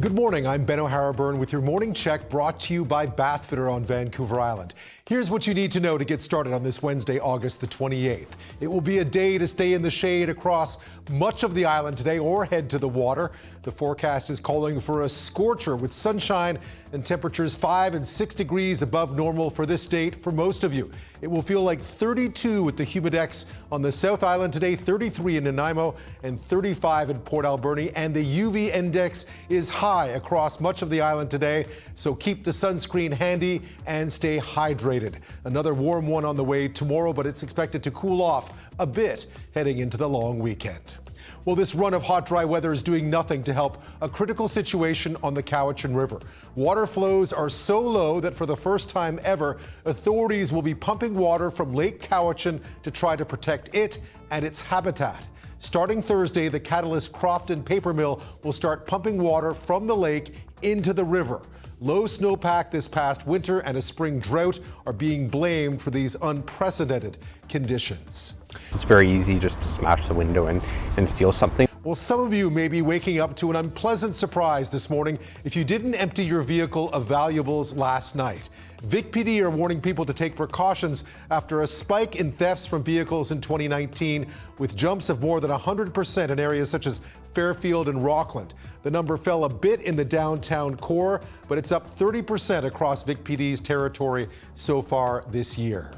Good morning, I'm Ben O'Hara-Byrne with your morning check brought to you by Bathfitter on Vancouver Island. Here's what you need to know to get started on this Wednesday, August the 28th. It will be a day to stay in the shade across much of the island today or head to the water. The forecast is calling for a scorcher with sunshine and temperatures 5 and 6 degrees above normal for this date for most of you. It will feel like 32 with the humidex on the South Island today, 33 in Nanaimo and 35 in Port Alberni, and the UV index is high across much of the island today, so keep the sunscreen handy and stay hydrated. Another warm one on the way tomorrow, but it's expected to cool off a bit heading into the long weekend. Well, this run of hot, dry weather is doing nothing to help a critical situation on the Cowichan River. Water flows are so low that for the first time ever, authorities will be pumping water from Lake Cowichan to try to protect it and its habitat. Starting Thursday, the Catalyst Crofton paper mill will start pumping water from the lake into the river. Low snowpack this past winter and a spring drought are being blamed for these unprecedented conditions. It's very easy just to smash the window and steal something. Well, some of you may be waking up to an unpleasant surprise this morning if you didn't empty your vehicle of valuables last night. Vic PD are warning people to take precautions after a spike in thefts from vehicles in 2019, with jumps of more than 100% in areas such as Fairfield and Rockland. The number fell a bit in the downtown core, but it's up 30% across Vic PD's territory so far this year.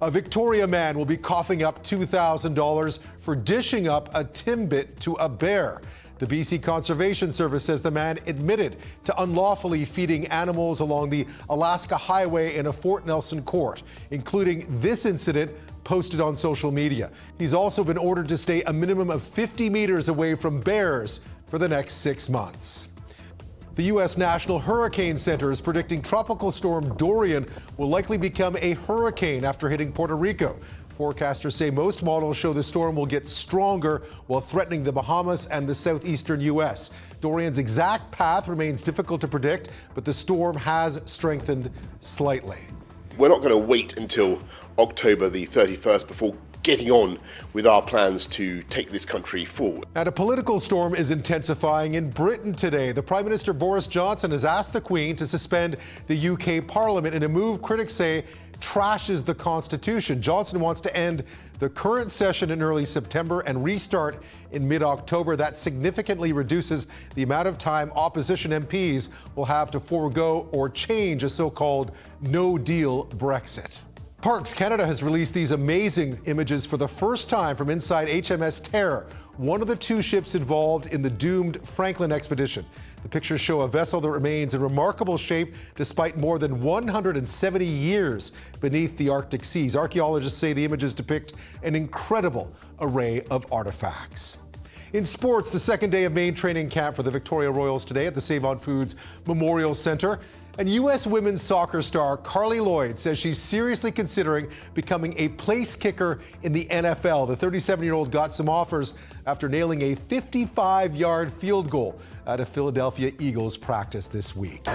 A Victoria man will be coughing up $2,000 for dishing up a timbit to a bear. The BC Conservation Service says the man admitted to unlawfully feeding animals along the Alaska Highway in a Fort Nelson court, including this incident posted on social media. He's also been ordered to stay a minimum of 50 meters away from bears for the next 6 months. The U.S. National Hurricane Center is predicting Tropical Storm Dorian will likely become a hurricane after hitting Puerto Rico. Forecasters say most models show the storm will get stronger while threatening the Bahamas and the southeastern U.S. Dorian's exact path remains difficult to predict, but the storm has strengthened slightly. We're not going to wait until October the 31st before getting on with our plans to take this country forward. And a political storm is intensifying in Britain today. The Prime Minister Boris Johnson has asked the Queen to suspend the UK Parliament in a move critics say trashes the Constitution. Johnson wants to end the current session in early September and restart in mid-October. That significantly reduces the amount of time opposition MPs will have to forego or change a so-called no-deal Brexit. Parks Canada has released these amazing images for the first time from inside HMS Terror, one of the 2 ships involved in the doomed Franklin expedition. The pictures show a vessel that remains in remarkable shape despite more than 170 years beneath the Arctic seas. Archaeologists say the images depict an incredible array of artifacts. In sports, the second day of main training camp for the Victoria Royals today at the Save-On-Foods Memorial Centre. And U.S. women's soccer star Carly Lloyd says she's seriously considering becoming a place kicker in the NFL. The 37-year-old got some offers after nailing a 55-yard field goal at a Philadelphia Eagles practice this week.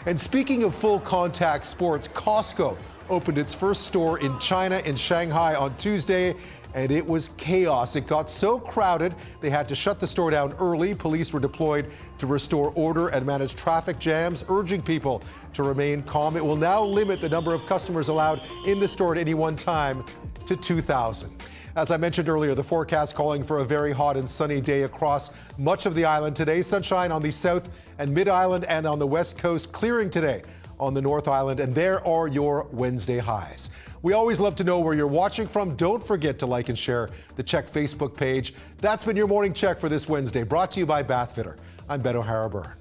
And speaking of full contact sports, Costco opened its first store in China in Shanghai on Tuesday, and it was chaos. It got so crowded they had to shut the store down early. Police were deployed to restore order and manage traffic jams, urging people to remain calm. It will now limit the number of customers allowed in the store at any one time to 2,000. As I mentioned earlier, the forecast calling for a very hot and sunny day across much of the island today. Sunshine on the south and mid-island and on the west coast, clearing today on the North Island, and there are your Wednesday highs. We always love to know where you're watching from. Don't forget to like and share the CHEK Facebook page. That's been your morning check for this Wednesday, brought to you by Bathfitter. I'm Ben O'Hara-Byrne.